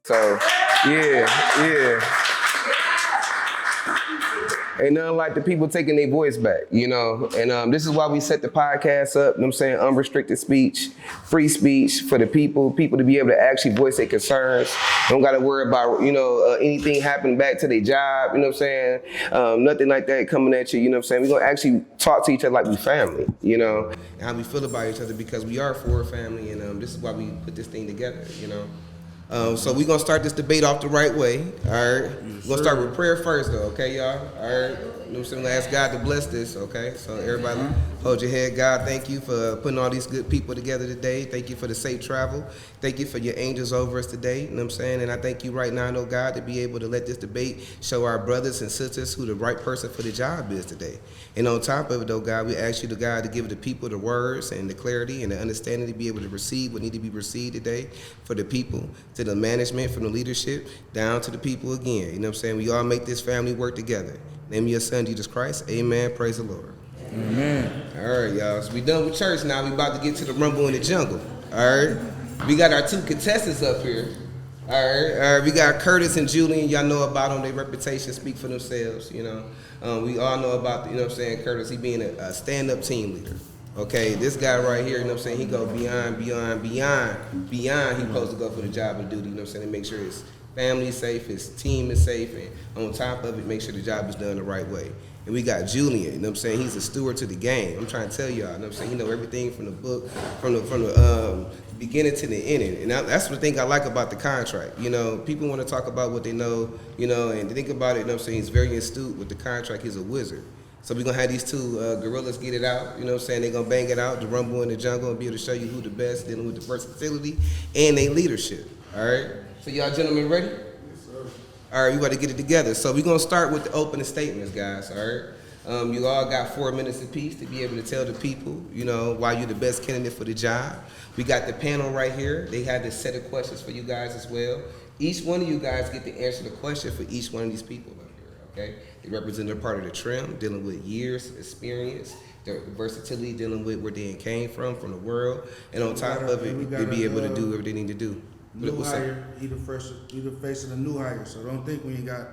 So, yeah. Ain't nothing like the people taking their voice back, you know? And this is why we set the podcast up, you know what I'm saying? Unrestricted speech, free speech for the people to be able to actually voice their concerns. Don't gotta worry about, anything happening back to their job, you know what I'm saying? Nothing like that coming at you, you know what I'm saying? We're gonna actually talk to each other like we family, you know? And how we feel about each other because we are for a family, and this is why we put this thing together, you know? So we're going to start this debate off the right way, all right? We're going to start with prayer first, though, okay, y'all? All right? You know what I'm saying? We're going to ask God to bless this, okay? So everybody hold your head. God, thank you for putting all these good people together today. Thank you for the safe travel. Thank you for your angels over us today, you know what I'm saying? And I thank you right now, oh God, to be able to let this debate show our brothers and sisters who the right person for the job is today. And on top of it, though, God, we ask you, the God, to give the people the words and the clarity and the understanding to be able to receive what need to be received today for the people, to the management, from the leadership, down to the people again. You know what I'm saying? We all make this family work together. Name of your son, Jesus Christ. Amen. Praise the Lord. Amen. All right, y'all. So we done with church now. We about to get to the rumble in the jungle. All right? We got our two contestants up here. All right. We got Curtis and Julian. Y'all know about them. Their reputation speak for themselves, you know. We all know about, you know what I'm saying, Curtis, he being a stand-up team leader. Okay, this guy right here, you know what I'm saying, he go beyond he supposed to go for the job and duty, you know what I'm saying, to make sure his family's safe, his team is safe, and on top of it, make sure the job is done the right way. And we got Julian, you know what I'm saying, he's a steward to the game. I'm trying to tell y'all, you know what I'm saying, he know everything from the book, from the beginning to the ending. And that's the thing I like about the contract. You know, people want to talk about what they know, you know, and think about it, you know what I'm saying, he's very astute with the contract, he's a wizard. So we're going to have these two gorillas get it out, you know what I'm saying? They're going to bang it out, the rumble in the jungle, and be able to show you who the best, dealing with the versatility and their leadership, all right? So y'all gentlemen ready? Yes, sir. All right, we about to get it together. So we're going to start with the opening statements, guys, all right? You all got 4 minutes apiece to be able to tell the people, you know, why you're the best candidate for the job. We got the panel right here. They had this set of questions for you guys as well. Each one of you guys get to answer the question for each one of these people up here, okay? They represent a part of the trim, dealing with years, experience, their versatility, dealing with where they came from the world, and on top of it, they be able to do whatever they need to do. New hire, he the face of the new hire, so don't think we got,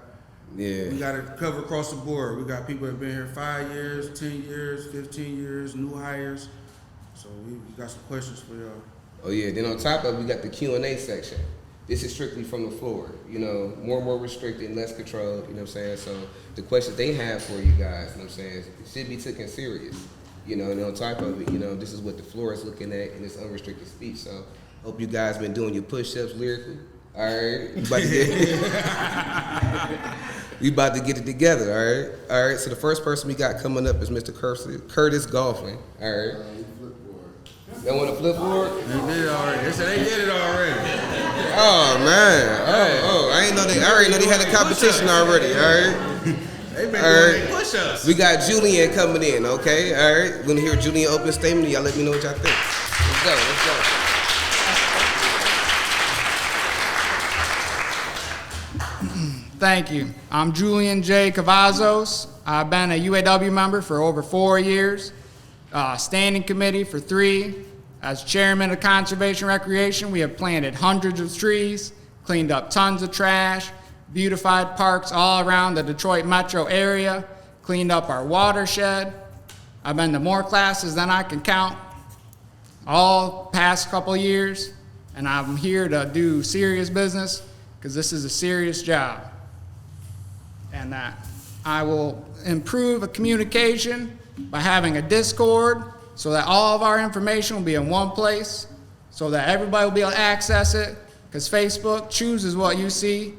we got to cover across the board. We got people that have been here 5 years, 10 years, 15 years, new hires, so we got some questions for y'all. Oh yeah, then on top of it, we got the Q&A section. This is strictly from the floor, you know, more restricted, less controlled, you know what I'm saying? So the questions they have for you guys, you know what I'm saying, should be taken serious, you know, and on top of it, you know, this is what the floor is looking at in this unrestricted speech. So hope you guys been doing your push-ups lyrically. All right, we about to get it together, all right? So the first person we got coming up is Mr. Curtis Golfin, all right? Y'all want to flip board? They did it already. They said they did it already. Oh man! I already know they had a competition already. All right. They been doing push-ups. We got Julian coming in. Okay. All right. We're gonna hear Julian open statement. Y'all let me know what y'all think. Let's go. Thank you. I'm Julian J. Cavazos. I've been a UAW member for over 4 years, standing committee for 3. As chairman of Conservation Recreation, we have planted hundreds of trees, cleaned up tons of trash, beautified parks all around the Detroit metro area, cleaned up our watershed. I've been to more classes than I can count all past couple years, and I'm here to do serious business because this is a serious job. And that I will improve a communication by having a Discord so that all of our information will be in one place, so that everybody will be able to access it, because Facebook chooses what you see.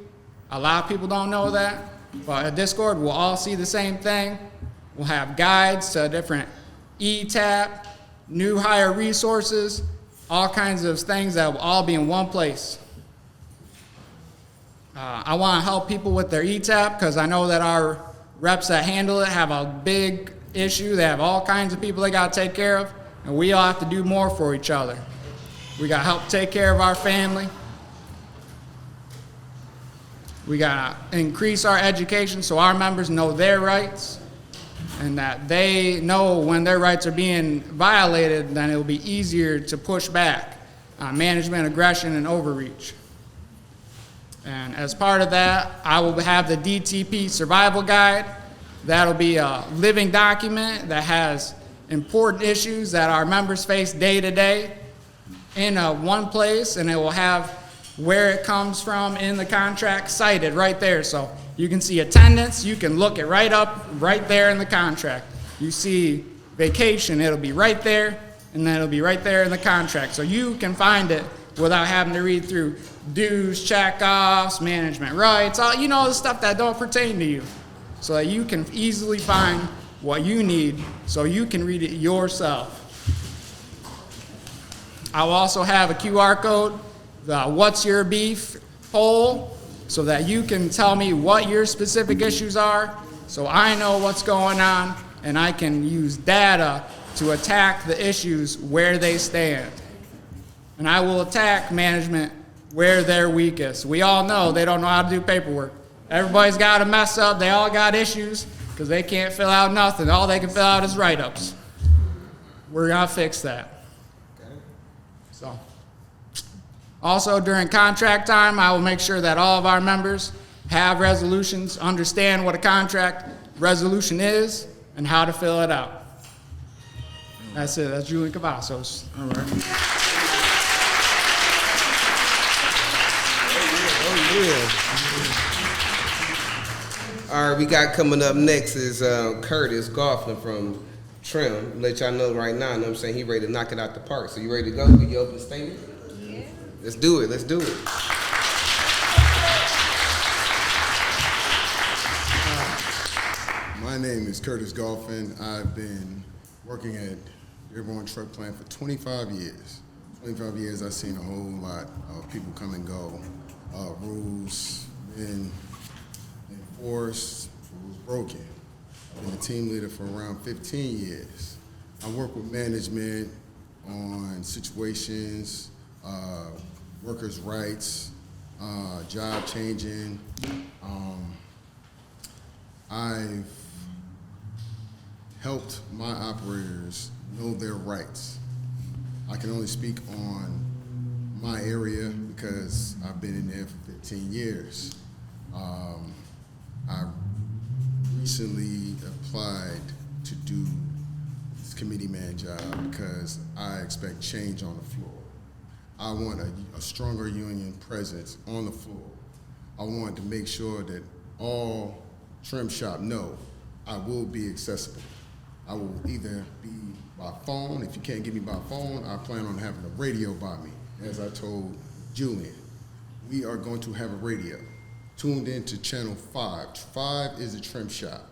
A lot of people don't know that, but a Discord, we'll all see the same thing. We'll have guides to different ETAP, new hire resources, all kinds of things that will all be in one place. I want to help people with their ETAP because I know that our reps that handle it have a big issue. They have all kinds of people they got to take care of, and we all have to do more for each other. We got to help take care of our family. We got to increase our education so our members know their rights and that they know when their rights are being violated, then it will be easier to push back on management aggression and overreach. And as part of that, I will have the DTP Survival Guide. That'll be a living document that has important issues that our members face day to day in one place, and it will have where it comes from in the contract cited right there. So you can see attendance, you can look it right up, right there in the contract. You see vacation, it'll be right there, and then it'll be right there in the contract. So you can find it without having to read through dues, checkoffs, management rights, all, you know, the stuff that don't pertain to you. So that you can easily find what you need so you can read it yourself. I'll also have a QR code, the What's Your Beef poll, so that you can tell me what your specific issues are, so I know what's going on, and I can use data to attack the issues where they stand. And I will attack management where they're weakest. We all know they don't know how to do paperwork. Everybody's got a mess up, they all got issues, because they can't fill out nothing. All they can fill out is write-ups. We're gonna fix that. So, also during contract time, I will make sure that all of our members have resolutions, understand what a contract resolution is, and how to fill it out. That's it, that's Julian Cavazos. All right. All right, we got coming up next is Curtis Goffin from Trim. Let y'all know right now, you know what I'm saying, he ready to knock it out the park. So you ready to go? Get your open statement? Yeah. Let's do it, let's do it. My name is Curtis Goffin. I've been working at Dearborn Truck Plant for 25 years. 25 years, I've seen a whole lot of people come and go. Rules been enforced, rules broken. I've been a team leader for around 15 years. I work with management on situations, workers' rights, job changing. I've helped my operators know their rights. I can only speak on my area because I've been in there for 15 years. I recently applied to do this committee man job because I expect change on the floor. I want a stronger union presence on the floor. I want to make sure that all trim shop know I will be accessible. I will either be by phone. If you can't get me by phone, I plan on having a radio by me. As I told Julian, we are going to have a radio tuned into channel 5. 5 is a trim shop.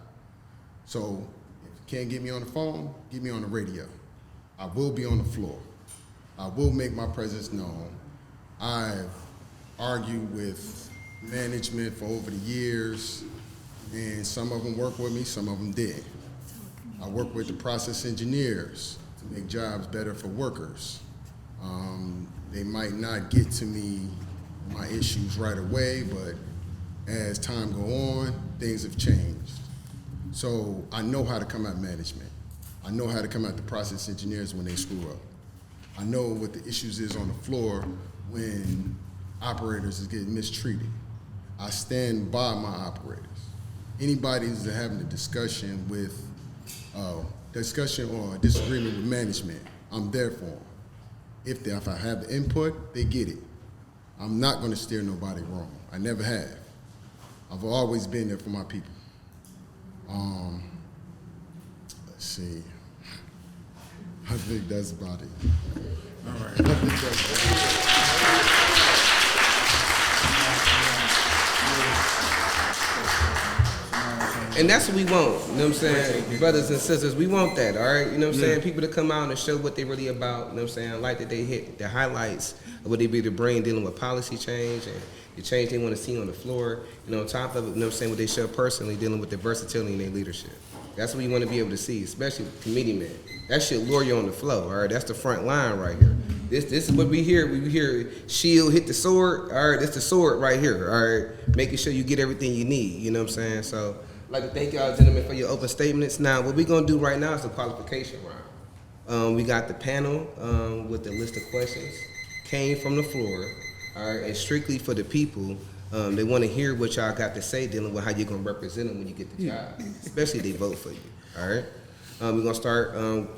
So if you can't get me on the phone, get me on the radio. I will be on the floor. I will make my presence known. I've argued with management for over the years, and some of them work with me, some of them did. I work with the process engineers to make jobs better for workers. They might not get to me, my issues right away, but as time go on, things have changed. So I know how to come at management. I know how to come at the process engineers when they screw up. I know what the issues is on the floor when operators is getting mistreated. I stand by my operators. Anybody who's having a discussion with or a disagreement with management, I'm there for them. If I have the input, they get it. I'm not going to steer nobody wrong. I never have. I've always been there for my people. Let's see. I think that's about it. All right. And that's what we want, you know what I'm saying? Brothers and sisters, we want that, all right? You know what I'm saying? People to come out and show what they really about, you know what I'm saying? I like that they hit the highlights of what they be to bring dealing with policy change and the change they want to see on the floor. You know, on top of it, you know what I'm saying, what they show personally dealing with the versatility in their leadership. That's what we want to be able to see, especially with committee men. That should lure you on the flow, all right? That's the front line right here. This is what we hear. We hear shield hit the sword, all right? That's the sword right here, all right? Making sure you get everything you need, you know what I'm saying? So I'd like to thank y'all gentlemen for your open statements. Now, what we're gonna do right now is the qualification round. We got the panel with the list of questions, came from the floor, all right, and strictly for the people They want to hear what y'all got to say dealing with how you're going to represent them when you get the job, especially if they vote for you. All right? We're going to start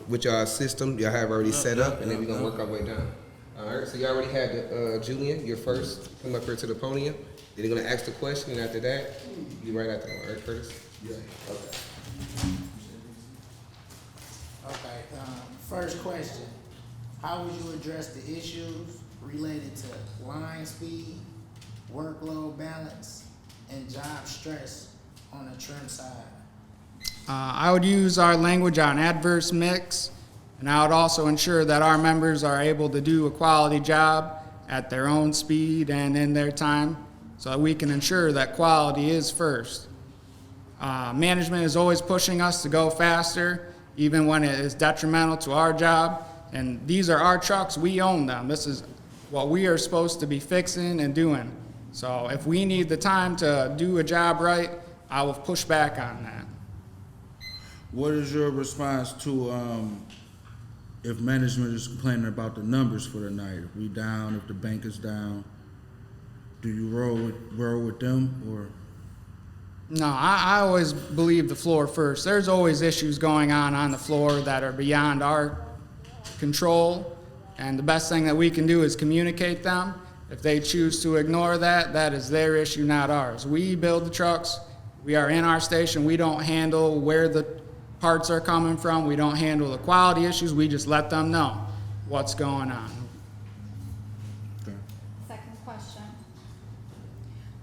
with y'all system. Y'all have already set up, and then we're going to work our way down. All right? So you already had the, Julian, your first. Come up here to the podium. Then they're going to ask the question, and after that, you right after them. All right, Curtis? Yeah. Okay. Okay, first question. How would you address the issues related to line speed, workload balance, and job stress on the trim side? I would use our language on adverse mix, and I would also ensure that our members are able to do a quality job at their own speed and in their time, so that we can ensure that quality is first. Management is always pushing us to go faster, even when it is detrimental to our job, and these are our trucks, we own them. This is what we are supposed to be fixing and doing. So if we need the time to do a job right, I will push back on that. What is your response to if management is complaining about the numbers for the night? If we down, if the bank is down, do you roll with them or? No, I always believe the floor first. There's always issues going on the floor that are beyond our control, and the best thing that we can do is communicate them. If they choose to ignore that, that is their issue, not ours. We build the trucks. We are in our station. We don't handle where the parts are coming from. We don't handle the quality issues. We just let them know what's going on. Second question.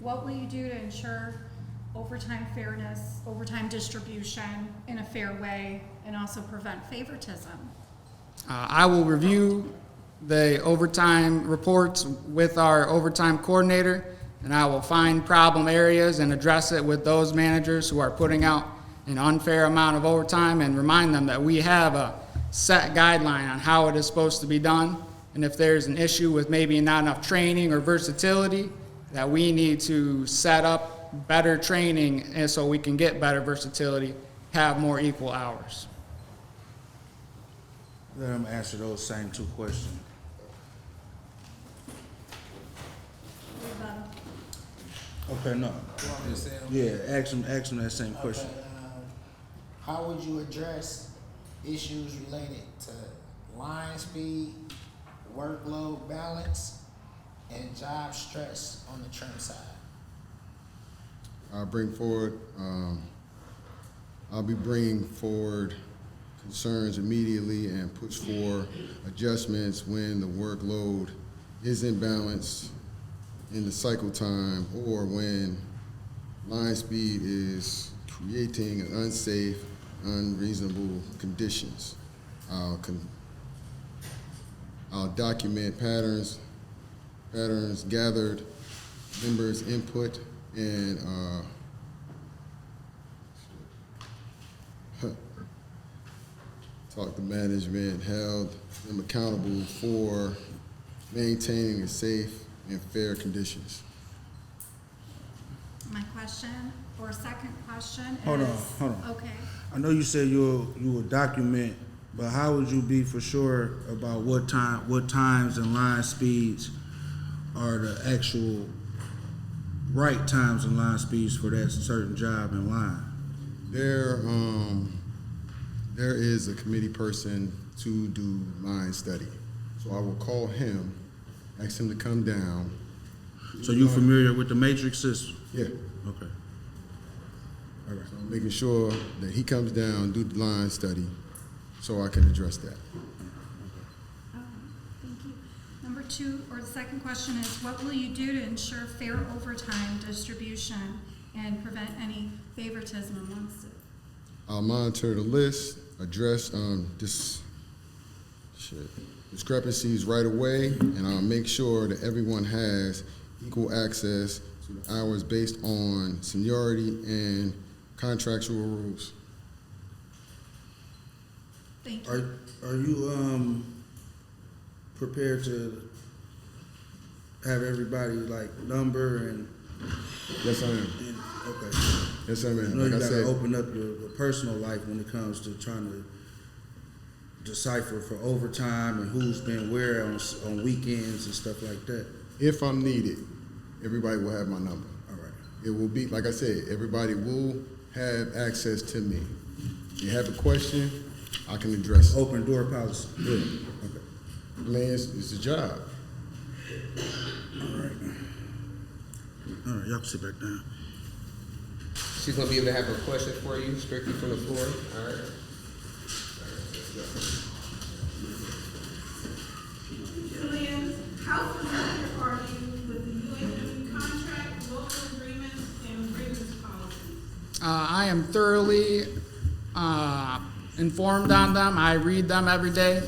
What will you do to ensure overtime fairness, overtime distribution in a fair way, and also prevent favoritism? I will review the overtime reports with our overtime coordinator, and I will find problem areas and address it with those managers who are putting out an unfair amount of overtime, and remind them that we have a set guideline on how it is supposed to be done. And if there's an issue with maybe not enough training or versatility, that we need to set up better training and so we can get better versatility, have more equal hours. Let them answer those same two questions. Okay, no. You want me to say them? Yeah, ask them that same question. Okay, how would you address issues related to line speed, workload balance, and job stress on the trim side? I'll be bringing forward concerns immediately and push for adjustments when the workload is imbalanced in the cycle time or when line speed is creating unsafe, unreasonable conditions. I'll document patterns gathered, members' input, and talk to management, held them accountable for maintaining a safe and fair conditions. My question, or second question is... Hold on. Okay. I know you said you will document, but how would you be for sure about what times and line speeds are the actual right times and line speeds for that certain job in line? There is a committee person to do line study. So I will call him, ask him to come down. So you familiar with the matrix system? Yeah. Okay. All right. So I'm making sure that he comes down, do the line study, so I can address that. Thank you. Number two, or the second question is, what will you do to ensure fair overtime distribution and prevent any favoritism amongst it? I'll monitor the list, address discrepancies right away, and I'll make sure that everyone has equal access to the hours based on seniority and contractual rules. Thank you. Are you prepared to have everybody like number and? Yes, I am. Okay. Yes, I am. I know Like you I gotta said, open up your personal life when it comes to trying to decipher for overtime and who's been where on weekends and stuff like that. if I'm needed, everybody will have my number. All right. It will be, like I said, everybody will have access to me. If you have a question, I can address it. Open door policy. Yeah. Okay. I mean, it's a job. All right. All right, y'all can sit back down. She's gonna be able to have a question for you strictly from the floor. All right. Julian, how familiar are you with the UAW contract, local agreements, and grievance policies? I am thoroughly informed on them. I read them every day.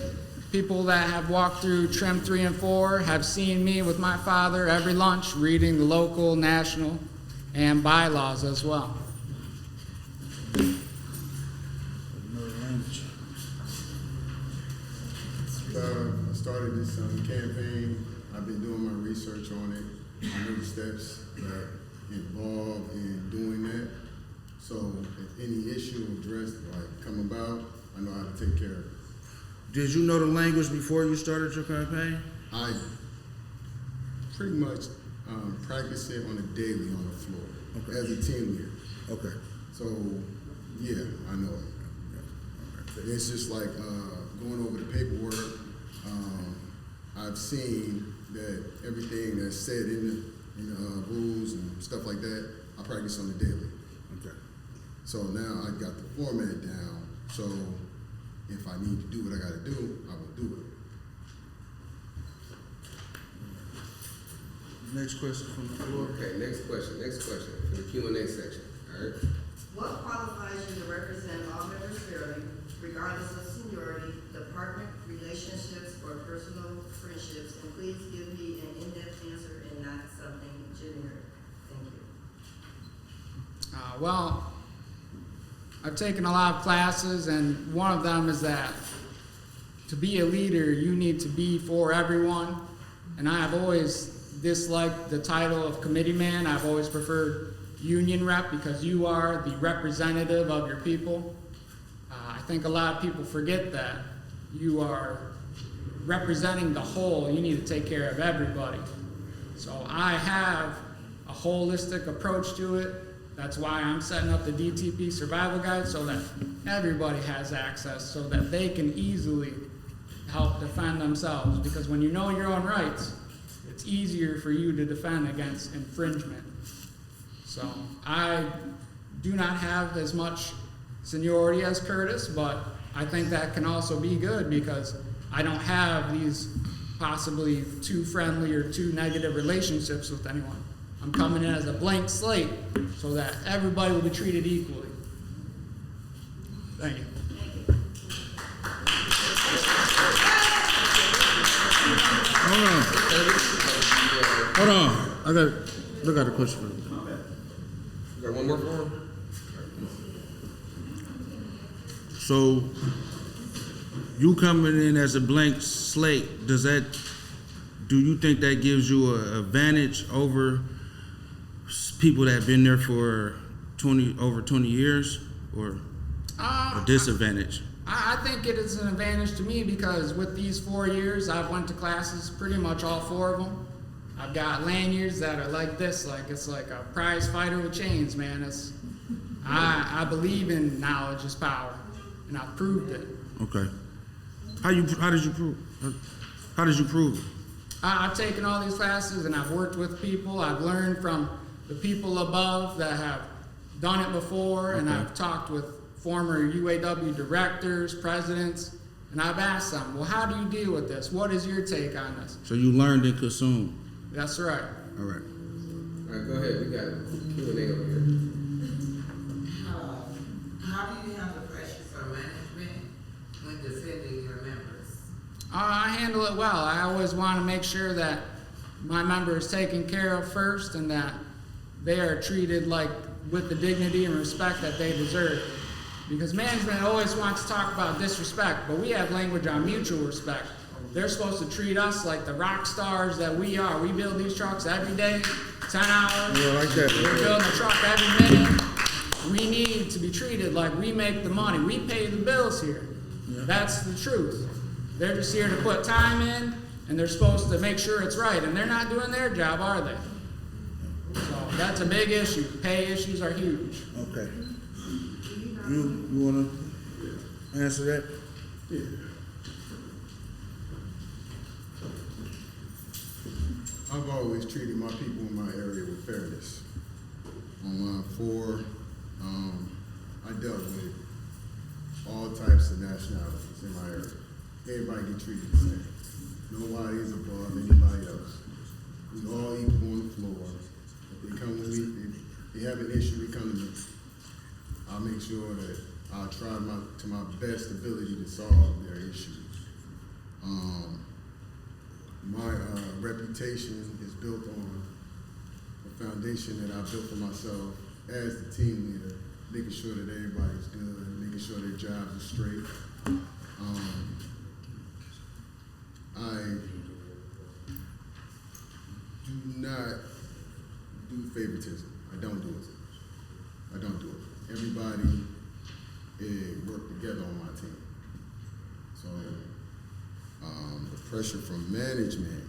People that have walked through trim 3 and 4 have seen me with my father every lunch reading the local, national, and bylaws as well. Another language. I started this campaign. I've been doing my research on it. I know the steps that involve in doing that. So if any issue addressed, like come about, I know how to take care of it. Did you know the language before you started your campaign? I pretty much practice it on a daily on the floor Okay. as a team leader. Okay. So yeah, I know it. It's just like going over the paperwork. I've seen that everything that's said in the rules and stuff like that, I practice on the daily. Okay. So now I got the format down. So if I need to do what I got to do, I will do it. Next question from the floor. Okay, next question for the Q&A section. All right. What qualifies you to represent all members fairly, regardless of seniority, department, relationships, or personal friendships? And please give me an in-depth answer and not something generic. Thank you. Well, I've taken a lot of classes, and one of them is that to be a leader, you need to be for everyone. And I have always disliked the title of committee man. I've always preferred union rep because you are the representative of your people. I think a lot of people forget that you are representing the whole. You need to take care of everybody. So I have a holistic approach to it. That's why I'm setting up the DTP survival guide so that everybody has access so that they can easily help defend themselves. Because when you know your own rights, it's easier for you to defend against infringement. So I do not have as much seniority as Curtis, but I think that can also be good because I don't have these possibly too friendly or too negative relationships with anyone. I'm coming in as a blank slate so that everybody will be treated equally. Thank you. Hold on. I got a question for you. You got one more for him? So, you coming in as a blank slate, do you think that gives you an advantage over people that have been there for over 20 years, or a disadvantage? I think it is an advantage to me because with these 4 years, I've went to classes, pretty much all 4 of them. I've got lanyards that are like this, like it's like a prize fighter with chains, man. I believe in knowledge is power, and I've proved it. Okay. How did you prove it? I've taken all these classes and I've worked with people. I've learned from the people above that have done it before, and I've talked with former UAW directors, presidents, and I've asked them, well, how do you deal with this? What is your take on this? So you learned and consumed. That's right. All right. All right, go ahead. We got Q&A over here. How do you handle pressure from management when defending your members? I handle it well. I always want to make sure that my member is taken care of first and that they are treated like with the dignity and respect that they deserve. Because management always wants to talk about disrespect, but we have language on mutual respect. They're supposed to treat us like the rock stars that we are. We build these trucks every day, 10 hours. Yeah, like that. We're building a truck every minute. We need to be treated like we make the money. We pay the bills here. Yeah. That's the truth. They're just here to put time in, and they're supposed to make sure it's right. And they're not doing their job, are they? So that's a big issue. Pay issues are huge. Okay. You wanna answer that? Yeah. I've always treated my people in my area with fairness. On line 4, I dealt with all types of nationalities in my area. Everybody get treated the same. Nobody is above anybody else. We all equal on the floor. If they come to me, if they have an issue, they come to me. I'll make sure that I'll try to my best ability to solve their issues. My reputation is built on a foundation that I built for myself as the team leader, making sure that everybody's good, making sure their jobs are straight. I do not do favoritism. I don't do it. I don't do it. Everybody work together on my team. So the pressure from management,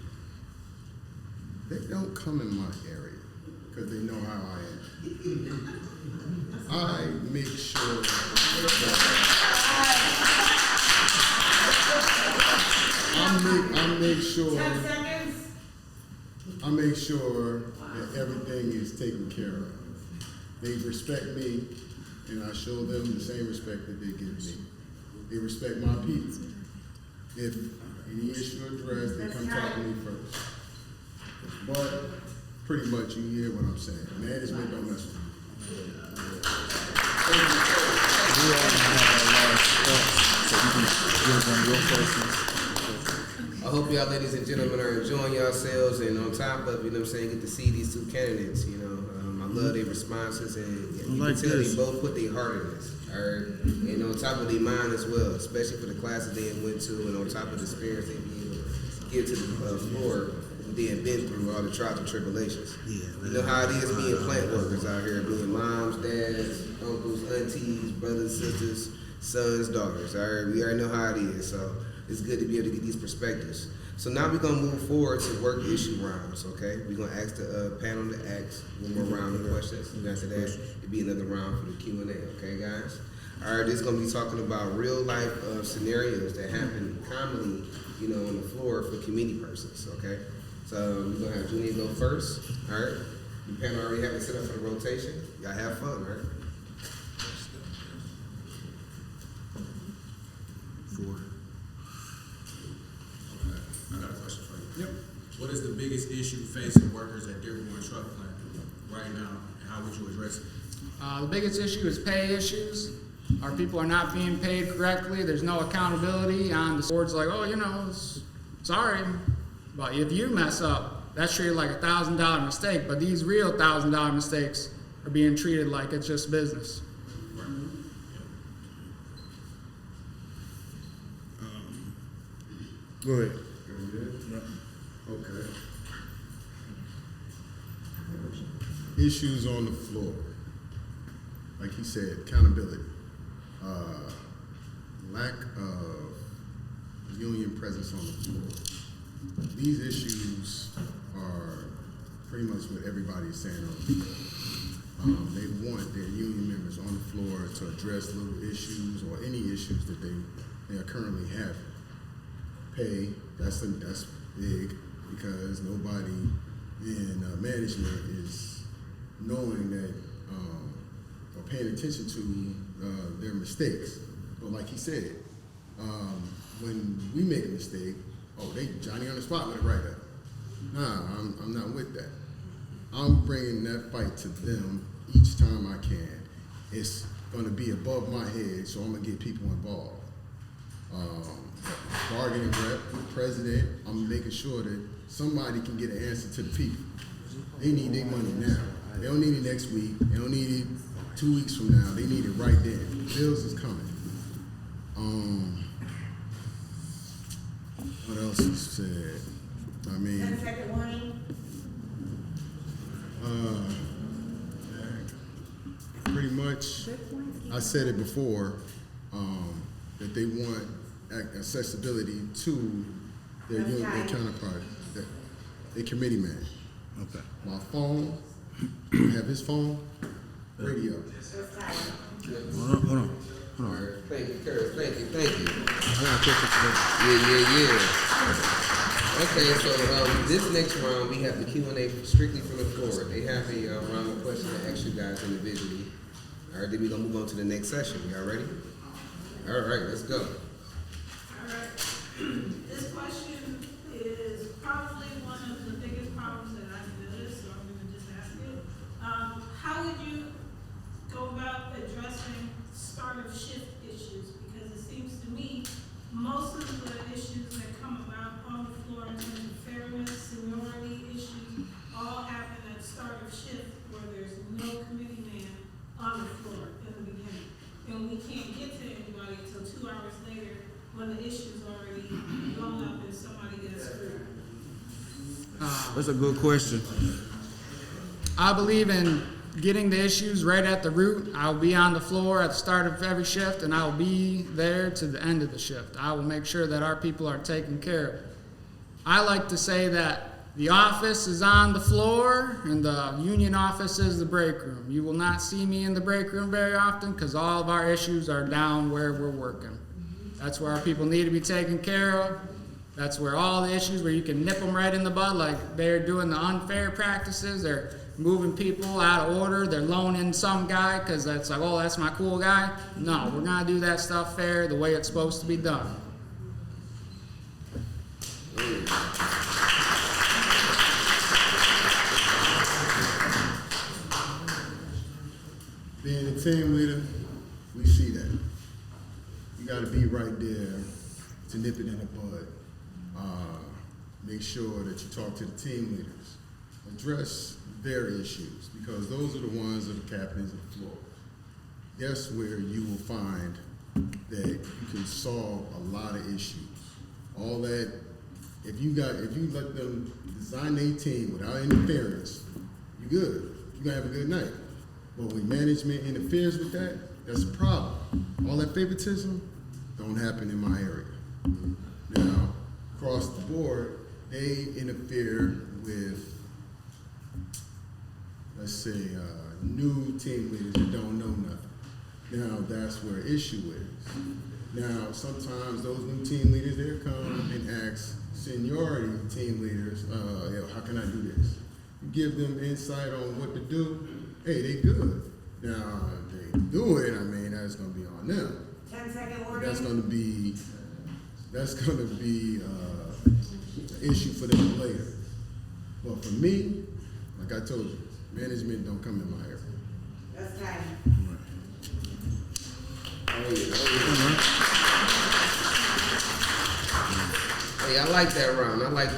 they don't come in my area because they know how I am. I make sure I make sure that everything is taken care of. They respect me, and I show them the same respect that they give me. They respect my people. If any issue addressed, they come talk to me first. But pretty much you hear what I'm saying. Management don't mess with me. I hope y'all ladies and gentlemen are enjoying yourselves, and on top of, you know what I'm saying, get to see these two candidates, you know. I love their responses, and you can tell they both put their heart in this, all right? And on top of their mind as well, especially for the classes they went to, and on top of the experience they be able to give to the floor, they have been through all the trials and tribulations. You know how it is being plant workers out here, being moms, dads, uncles, aunties, brothers, sisters, sons, daughters, all right? We already know how it is, so it's good to be able to get these perspectives. So now we're gonna move forward to work issue rounds, okay? We're gonna ask the panel to ask one more round of questions. After that, it'll be another round for the Q&A, okay, guys? All right, this is gonna be talking about real life scenarios that happen commonly, you know, on the floor for committee persons, okay? So we're gonna have Junior go first, all right? The panel already have it set up for the rotation. Y'all have fun, all right? 4. I got a question for you. Yep. What is the biggest issue facing workers at Dearborn Truck Plant right now, and how would you address it? The biggest issue is pay issues. Our people are not being paid correctly. There's no accountability on the board's like, oh, you know, sorry. But if you mess up, that's treated like $1,000 mistake. But these real $1,000 mistakes are being treated like it's just business. Go ahead. Okay. Issues on the floor. Like he said, accountability. Lack of union presence on the floor. These issues are pretty much what everybody is saying on the floor. They want their union members on the floor to address little issues or any issues that they are currently having. Pay, that's big, because nobody in management is knowing that or paying attention to their mistakes. But like he said, when we make a mistake, they Johnny on the spot with it right there. Nah, I'm not with that. I'm bringing that fight to them each time I can. It's gonna be above my head, so I'm gonna get people involved. Bargaining rep, president, I'm making sure that somebody can get an answer to the people. They need their money now. They don't need it next week. They don't need it 2 weeks from now. They need it right then. Bills is coming. What else is said? I mean, 10-second warning. pretty much, I said it before, that they want accessibility to their counterpart, their committee man. Okay. My phone, Have his phone, radio. Hold on. Thank you, Curtis. Thank you. I got a question for Yeah. Okay, so this next round, we have the Q&A strictly from the floor. They have a round of questions to ask you guys individually. All right, then we're going to move on to the next session. Y'all ready? All right, let's go. Alright, this question is probably one of the biggest problems that I've noticed, so I'm gonna just ask it. How would you go about addressing start of shift issues? Because it seems to me, most of the issues that come about on the floor in terms of fairness, seniority issues, all happen at start of shift where there's no committee man on the floor in the beginning. And we can't get to anybody until 2 hours later when the issue's already blown up and somebody gets screwed. That's a good question. I believe in getting the issues right at the root. I'll be on the floor at the start of every shift, and I'll be there to the end of the shift. I will make sure that our people are taken care of. I like to say that the office is on the floor, and the union office is the break room. You will not see me in the break room very often because all of our issues are down where we're working. That's where our people need to be taken care of. That's where all the issues where you can nip them right in the bud, like they're doing the unfair practices, they're moving people out of order, they're loaning some guy because that's like, oh, that's my cool guy. No, we're gonna do that stuff fair the way it's supposed to be done. Being a team leader, we see that. You gotta be right there to nip it in the bud. Make sure that you talk to the team leaders. Address their issues, because those are the ones that are captains of the floor. That's where you will find that you can solve a lot of issues. All that, if you let them design their team without interference, you're good. You're gonna have a good night. But when management interferes with that, that's a problem. All that favoritism don't happen in my area. Now, across the board, they interfere with, let's say, new team leaders that don't know nothing. Now, that's where issue is. Now, sometimes those new team leaders, they'll come and ask seniority team leaders, how can I do this? You give them insight on what to do, hey, they good. Now, if they do it, I mean, that's gonna be on them. 10-second warning. That's gonna be an issue for them later. But for me, like I told you, management don't come in my area. That's time. Hey, I like that round. You know what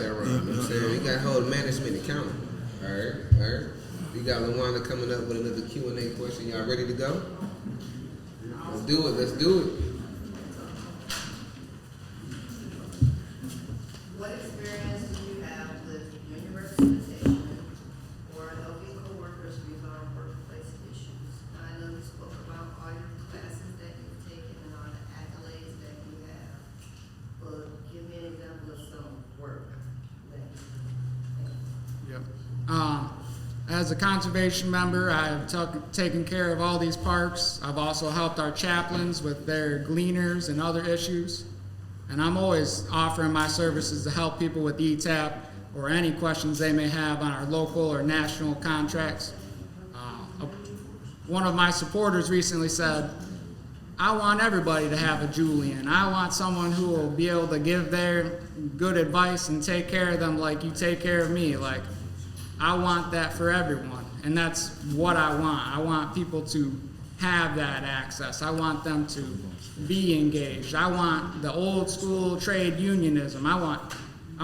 I'm saying? We got to hold management accountable. All right. We got LaWanda coming up with another Q&A question. Y'all ready to go? Let's do it. What experience do you have with union representation or helping coworkers resolve workplace issues? I know you spoke about all your classes that you've taken and all the accolades that you have, but give me an example of some work that you Yep. As a conservation member, I've taken care of all these parks. I've also helped our chaplains with their gleaners and other issues. And I'm always offering my services to help people with ETAP or any questions they may have on our local or national contracts. One of my supporters recently said, I want everybody to have a Julian. I want someone who will be able to give their good advice and take care of them like you take care of me. Like, I want that for everyone, and that's what I want. I want people to have that access. I want them to be engaged. I want the old school trade unionism. I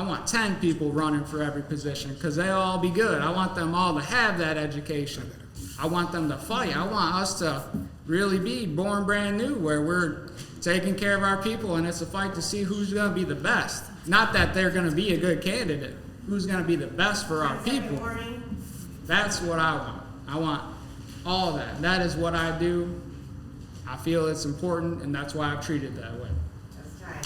want 10 people running for every position because they'll all be good. I want them all to have that education. I want them to fight. I want us to really be born brand new where we're taking care of our people, and it's a fight to see who's going to be the best. Not that they're going to be a good candidate. Who's going to be the best for our people? That's what I want. I want all that. That is what I do. I feel it's important, and that's why I've treated that way. That's time.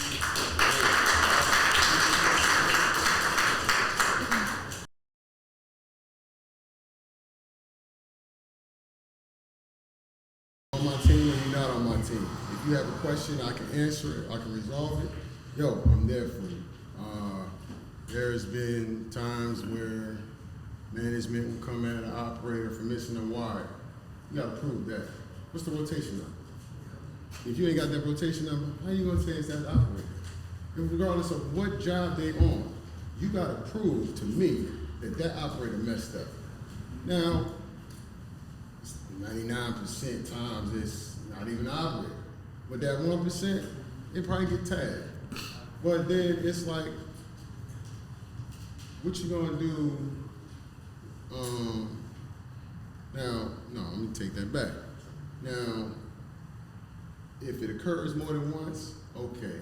on my team or you're not on my team. If you have a question, I can answer it, I can resolve it. Yo, I'm there for you. There's been times where management will come at an operator for missing a wire. You gotta prove that. What's the rotation number? If you ain't got that rotation number, how you gonna say it's that operator? And regardless of what job they on, you gotta prove to me that that operator messed up. Now, 99% times it's not even an operator. But that 1%, they probably get tagged. But then it's like, what you gonna do? Now, no, let me take that back. Now, if it occurs more than once, okay,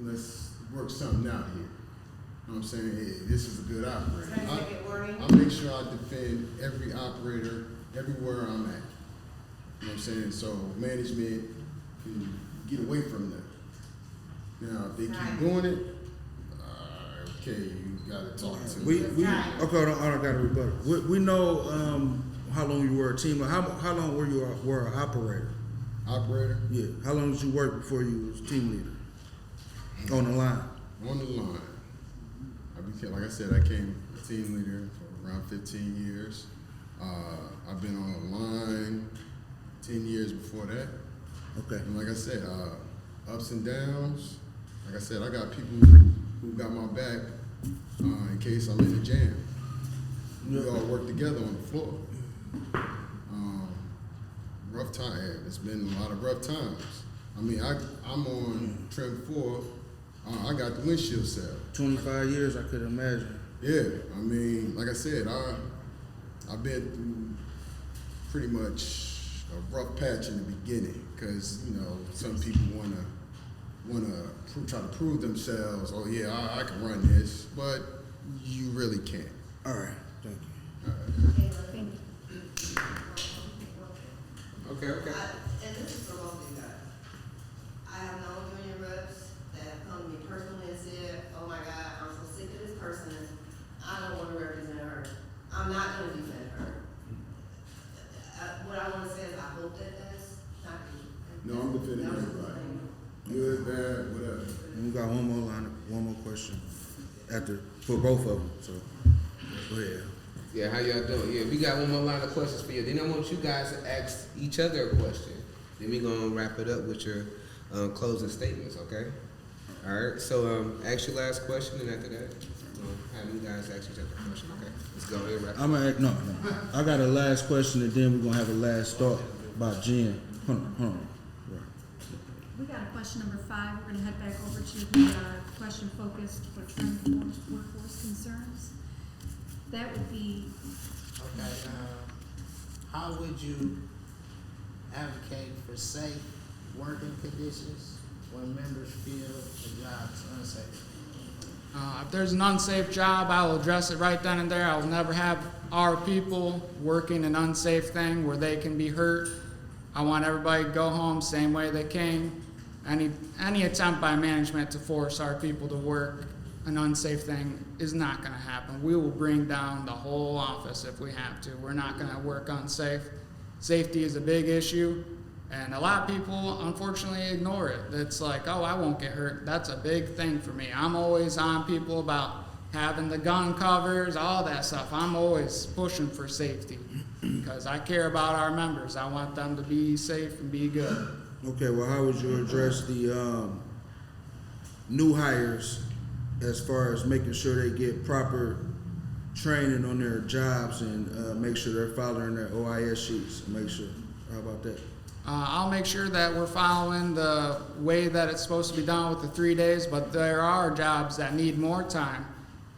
let's work something out here. You know what I'm saying? Hey, this is a good operator. Can I take it wording? I make sure I defend every operator everywhere I'm at. You know what I'm saying? So management can get away from that. Now, if they keep doing it, okay, you gotta talk to We them. okay. I don't got a rebuttal. We know how long you were a team. How long were you were an operator? Operator, Yeah. How long did you work before you was team leader? On the line. on the line. Like I said, I came a team leader for around 15 years. I've been on the line 10 years before that. Okay. And like I said, ups and downs. Like I said, I got people who got my back in case I'm in a jam. We all work together on the floor. Rough time. It's been a lot of rough times. I mean, I'm on trim 4. I got the windshield cell. 25 years, I could imagine. Yeah, I mean, like I said, I've been through pretty much a rough patch in the beginning because you know some people wanna try to prove themselves. Oh yeah, I can run this, but you really can't. All right. Thank you. All right. Thank you. Okay, okay. And this is the one thing that I have known union reps that have come to me personally and said, oh my God, I'm so sick of this person. I don't want to represent her. I'm not going to defend her. What I want to say is I hope that that's not you. No, I'm defending everybody. Good, bad, whatever. And we got one more question after for both of them. So go ahead. Yeah, how y'all doing? Yeah, we got one more line of questions for you. Then I want you guys to ask each other a question. Then we gonna wrap it up with your closing statements, okay? All right. So ask your last question, and after that, have you guys ask each other a question, okay? Let's go ahead and wrap it up. I'm gonna no. I got a last question, and then we're gonna have a last thought about Jen. Hold on. Right. We got a question number 5. We're gonna head back over to the question focused for trim workforce concerns. That would be, Okay, how would you advocate for safe working conditions when members feel the job is unsafe? If there's an unsafe job, I will address it right then and there. I will never have our people working an unsafe thing where they can be hurt. I want everybody to go home same way they came. Any attempt by management to force our people to work an unsafe thing is not going to happen. We will bring down the whole office if we have to. We're not going to work unsafe. Safety is a big issue, and a lot of people unfortunately ignore it. It's like, oh, I won't get hurt. That's a big thing for me. I'm always on people about having the gun covers, all that stuff. I'm always pushing for safety because I care about our members. I want them to be safe and be good. Okay. Well, how would you address the new hires as far as making sure they get proper training on their jobs and make sure they're following their OIS sheets? Make sure. How about that? I'll make sure that we're following the way that it's supposed to be done with the 3 days, but there are jobs that need more time,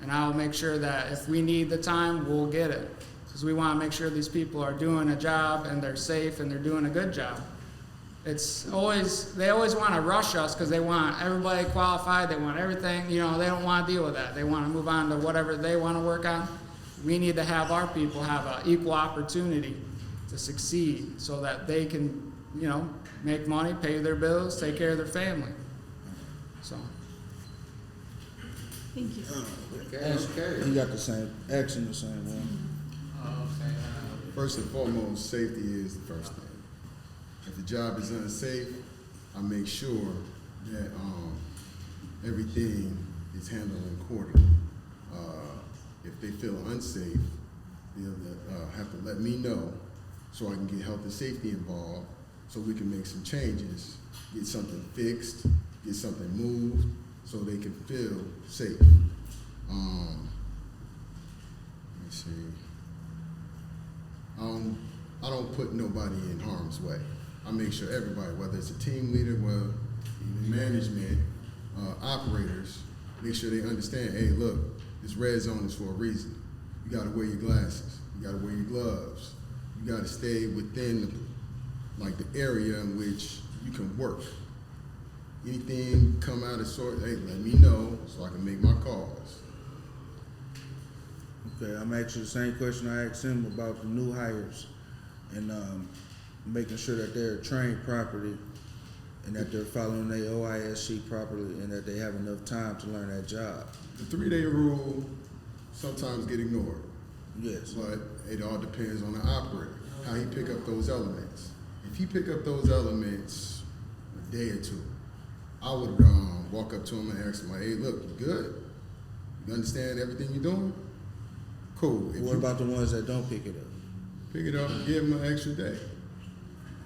and I'll make sure that if we need the time, we'll get it, because we want to make sure these people are doing a job and they're safe and they're doing a good job. They always want to rush us because they want everybody qualified, they want everything, they don't want to deal with that. They want to move on to whatever they want to work on. We need to have our people have an equal opportunity to succeed so that they can, make money, pay their bills, take care of their family. So. thank you. Okay. You got the same action, the same one. Okay, First and foremost, safety is the first thing. If the job is unsafe, I make sure that everything is handled accordingly. If they feel unsafe, they'll have to let me know so I can get health and safety involved so we can make some changes, get something fixed, get something moved so they can feel safe. Let me see. I don't put nobody in harm's way. I make sure everybody, whether it's a team leader, well, even management, operators, make sure they understand, hey, look, this red zone is for a reason. You gotta wear your glasses, you gotta wear your gloves, you gotta stay within the area in which you can work. Anything come out of sort, hey, let me know so I can make my calls. Okay, I'm asking you the same question I asked him about the new hires and making sure that they're trained properly and that they're following their OISC properly and that they have enough time to learn that job. The 3-day rule sometimes get ignored. Yes. But it all depends on the operator, how he pick up those elements. If he pick up those elements a day or two, I would walk up to him and ask him, hey, look, you good? You understand everything you're doing? Cool. If What you about the ones that don't pick it up? pick it up and give them an extra day?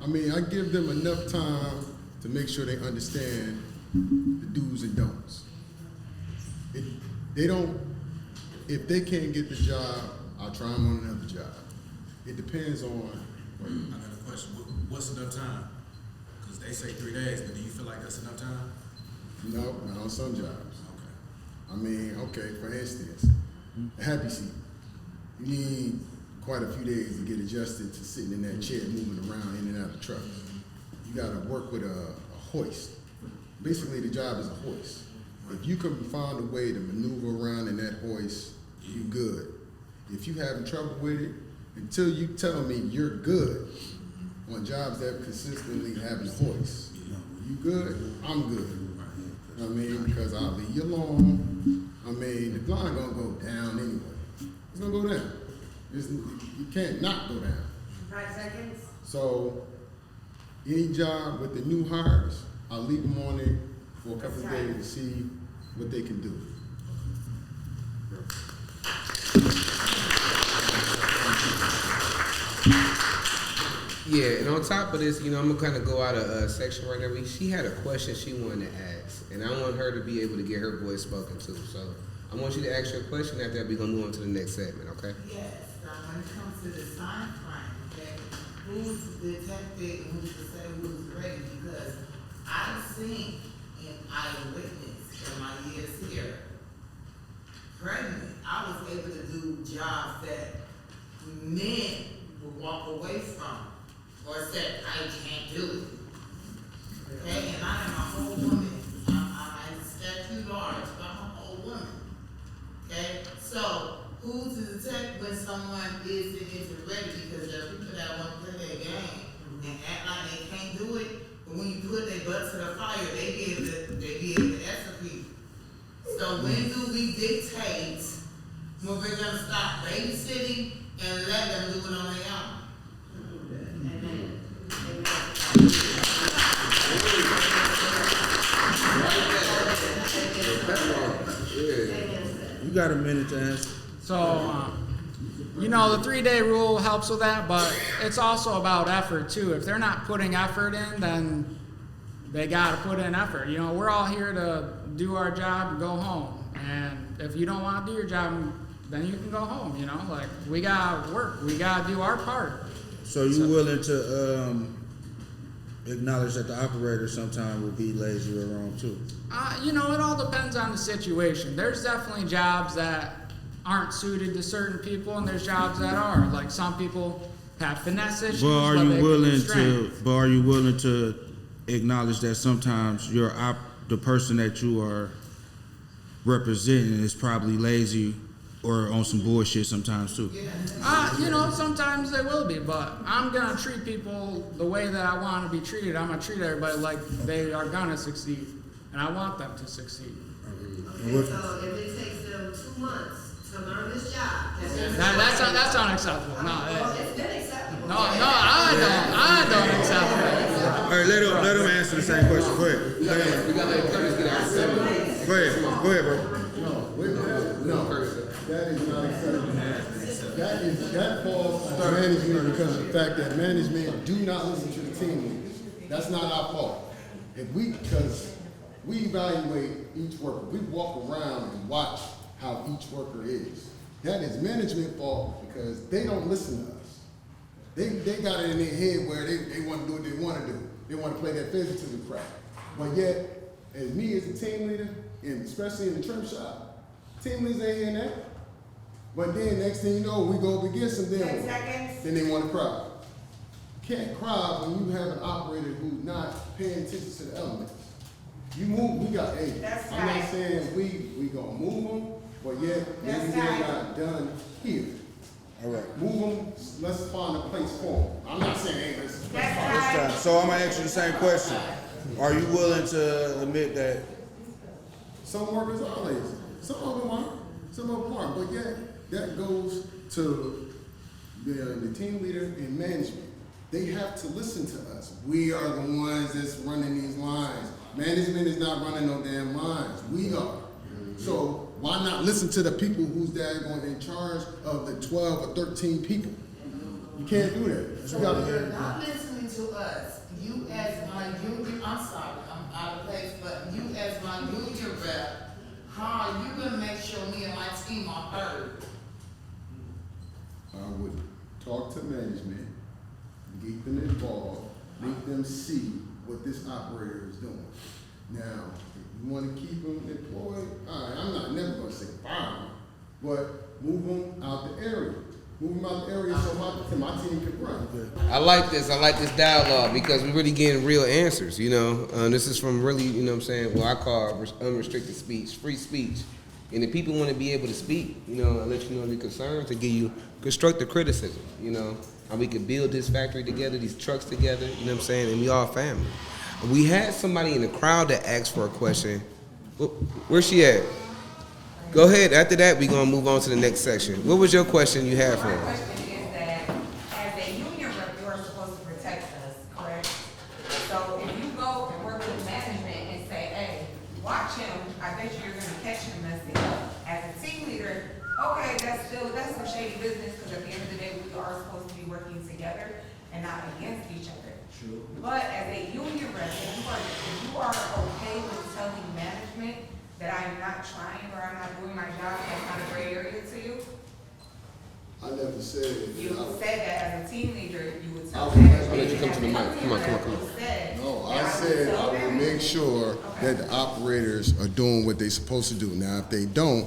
I mean, I give them enough time to make sure they understand the do's and don'ts. If they can't get the job, I'll try them on another job. It depends on. I got a question. What's enough time? Because they say 3 days, but do you feel like that's enough time? No, not on some jobs. Okay. I mean, okay, for instance, a happy seat. You need quite a few days to get adjusted to sitting in that chair, moving around in and out of the truck. You gotta work with a hoist. Basically, the job is a hoist. If you can find a way to maneuver around in that hoist, you good. If you having trouble with it, until you tell me you're good on jobs that consistently having hoists, you good, I'm good. I mean, because I'll leave you alone. I mean, the line gonna go down anyway. It's gonna go down. You can't not go down. 5 seconds. So, any job with the new hires, I'll leave them on it for a couple of days to see what they can do. Yeah, and on top of this, I'm gonna kind of go out of section right now. She had a question she wanted to ask, and I want her to be able to get her voice spoken to. So I want you to ask your question. After that, we're gonna move on to the next segment. Okay? Yes, when it comes to the time frame, okay, who's detected and who's to say who's ready? Because I've seen and I witnessed in my years here, pregnant, I was able to do jobs that men would walk away from or said, I can't do it. Okay, and I am a whole woman. I'm a statue large, but I'm a whole woman. Okay, so who's to detect when someone isn't ready? Because there are people that want to play their game and act like they can't do it, but when you put their butt to the fire, they be able to execute. So when do we dictate when we're gonna stop babysitting and let them do it on their own? You got a minute to answer. So, the 3-day rule helps with that, but it's also about effort too. If they're not putting effort in, then they gotta put in effort. We're all here to do our job and go home. And if you don't wanna do your job, then you can go home, we gotta work, we gotta do our part. So you willing to acknowledge that the operator sometimes will be lazy or wrong too? It all depends on the situation. There's definitely jobs that aren't suited to certain people, and there's jobs that are. Like some people have finesse issues. But are they you can willing do strength. to acknowledge that sometimes the person that you are representing is probably lazy or on some bullshit sometimes too? Sometimes they will be, but I'm gonna treat people the way that I want to be treated. I'm gonna treat everybody like they are gonna succeed, and I want them to succeed. Okay, so if it takes them 2 months to learn this job, That's unacceptable. No, it's been acceptable. I don't accept that. right, let him answer the same question. Go ahead. We gotta let Curtis get out. Go ahead, bro. No, that is not acceptable. That falls on management because of the fact that management do not listen to the team leaders. That's not our fault. Because we evaluate each worker. We walk around and watch how each worker is. That is management fault because they don't listen to us. They got it in their head where they want to do what they want to do. They want to play that favoritism crap. But yet, as me as a team leader, and especially in the trim shop, team leaders ain't hearing that. But then next thing you know, we go up against them, then they want to cry. Can't cry when you have an operator who's not paying attention to the elements. You move, we got, hey, I'm not saying we gonna move them, but yet maybe they're not done here. All right. Move them, let's find a place for them. I'm not saying, hey, let's find So I'm gonna ask you the same question. Are you willing to admit that? Some workers are lazy. Some of them aren't. Some of them aren't. But yet, that goes to the team leader and management. They have to listen to us. We are the ones that's running these lines. Management is not running no damn lines. We are. So why not listen to the people who's there going in charge of the 12 or 13 people? You can't do that. So you're not listening to us. You as my union, I'm sorry, I'm out of place, but you as my union rep, how are you gonna make sure me and my team are heard? I would talk to management, get them involved, make them see what this operator is doing. Now, if you want to keep them employed, all right, I'm not never going to say fire them, but move them out the area. Move them out the area so my team can run. I like this dialogue because we're really getting real answers, you know. This is from really, you know what I'm saying, what I call unrestricted speech, free speech. And if people want to be able to speak, you know, and let you know their concerns, to give you constructive criticism, you know, how we could build this factory together, these trucks together, you know what I'm saying, and we all family. We had somebody in the crowd that asked for a question. Where's she at? Go ahead. After that, we're going to move on to the next section. What was your question you had for My her? question is that as a union rep, you are supposed to protect us, correct? So if you go and work with management and say, hey, watch him, I bet you're gonna catch him messing up. As a team leader, okay, that's some shady business, because at the end of the day, we are supposed to be working together and not against each other. True. But as a union rep, if you are okay with telling management that I'm not trying or I'm not doing my job, that's not a gray area to you? I never said. You said that as a team leader, you would tell I'll management. let you come to the mic. Come on. No, I said I will make sure that the operators are doing what they're supposed to do. Now, if they don't,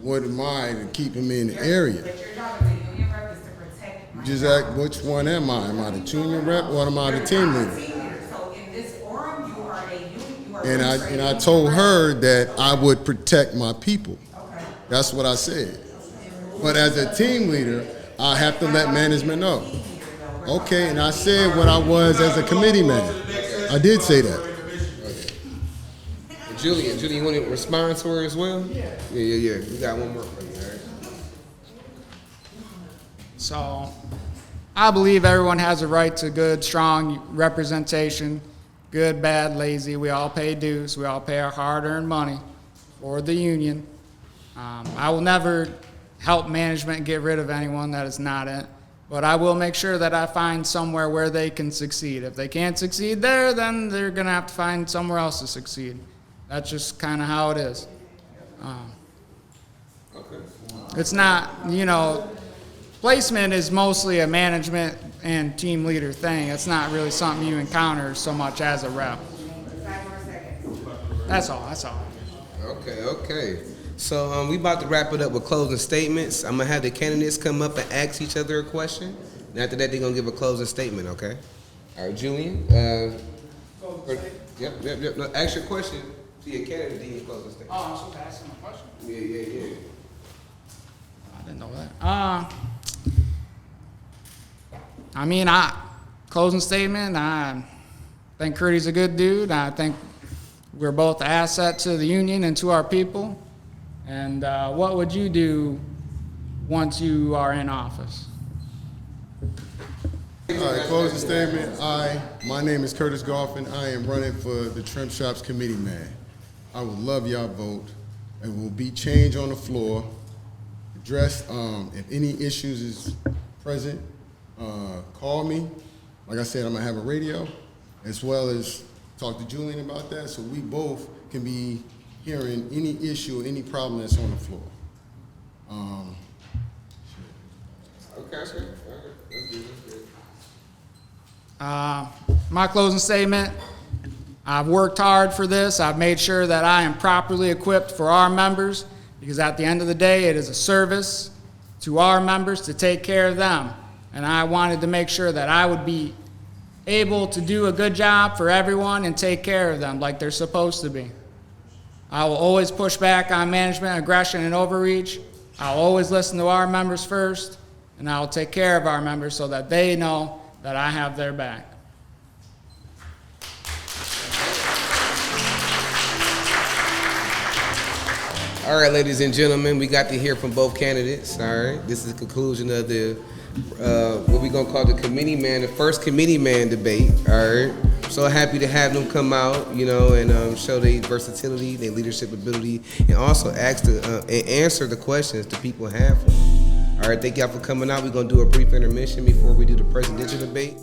what am I to keep them in the area? But your job as a union rep is to protect my Just job. ask, which one am I? Am I the union rep or am I the team You're leader? not a team leader, so in this forum, you are a union, you are. And I told her that I would protect my people. Okay. That's what I said. But as a team leader, I have to let management know. Okay, and I said what I was as a committee man. I did say that. Julian, you want to respond to her as well? Yeah. We got one more for you, all right? So, I believe everyone has a right to good, strong representation. Good, bad, lazy. We all pay dues. We all pay our hard-earned money for the union. I will never help management get rid of anyone that is not it, but I will make sure that I find somewhere where they can succeed. If they can't succeed there, then they're going to have to find somewhere else to succeed. That's just kind of how it is. It's not, you know, placement is mostly a management and team leader thing. It's not really something you encounter so much as a rep. 5 more seconds. That's all. Okay. So we about to wrap it up with closing statements. I'm going to have the candidates come up and ask each other a question. And after that, they're going to give a closing statement, okay? All right, Julian. Yep. No, ask your question to your candidate, then your closing statement. Oh, I'm supposed to ask him a question? Yeah. I didn't know that. Closing statement, I think Curdy's a good dude. I think we're both an asset to the union and to our people. And what would you do once you are in office? All right, closing statement. My name is Curtis Goffin. I am running for the Trim Shops Committee man. I would love y'all vote. It will be change on the floor. Address, if any issues is present, call me. Like I said, I'm gonna have a radio, as well as talk to Julian about that, so we both can be hearing any issue, any problem that's on the floor. Okay, that's good. That's good. My closing statement, I've worked hard for this. I've made sure that I am properly equipped for our members, because at the end of the day, it is a service to our members to take care of them. And I wanted to make sure that I would be able to do a good job for everyone and take care of them like they're supposed to be. I will always push back on management aggression and overreach. I'll always listen to our members first, and I'll take care of our members so that they know that I have their back. All right, ladies and gentlemen, we got to hear from both candidates. All right, this is the conclusion of the what we gonna call the committee man, the first committee man debate. All right, so happy to have them come out, you know, and show their versatility, their leadership ability, and also ask and answer the questions that people have for them. All right, thank y'all for coming out. We're gonna do a brief intermission before we do the presidential debate.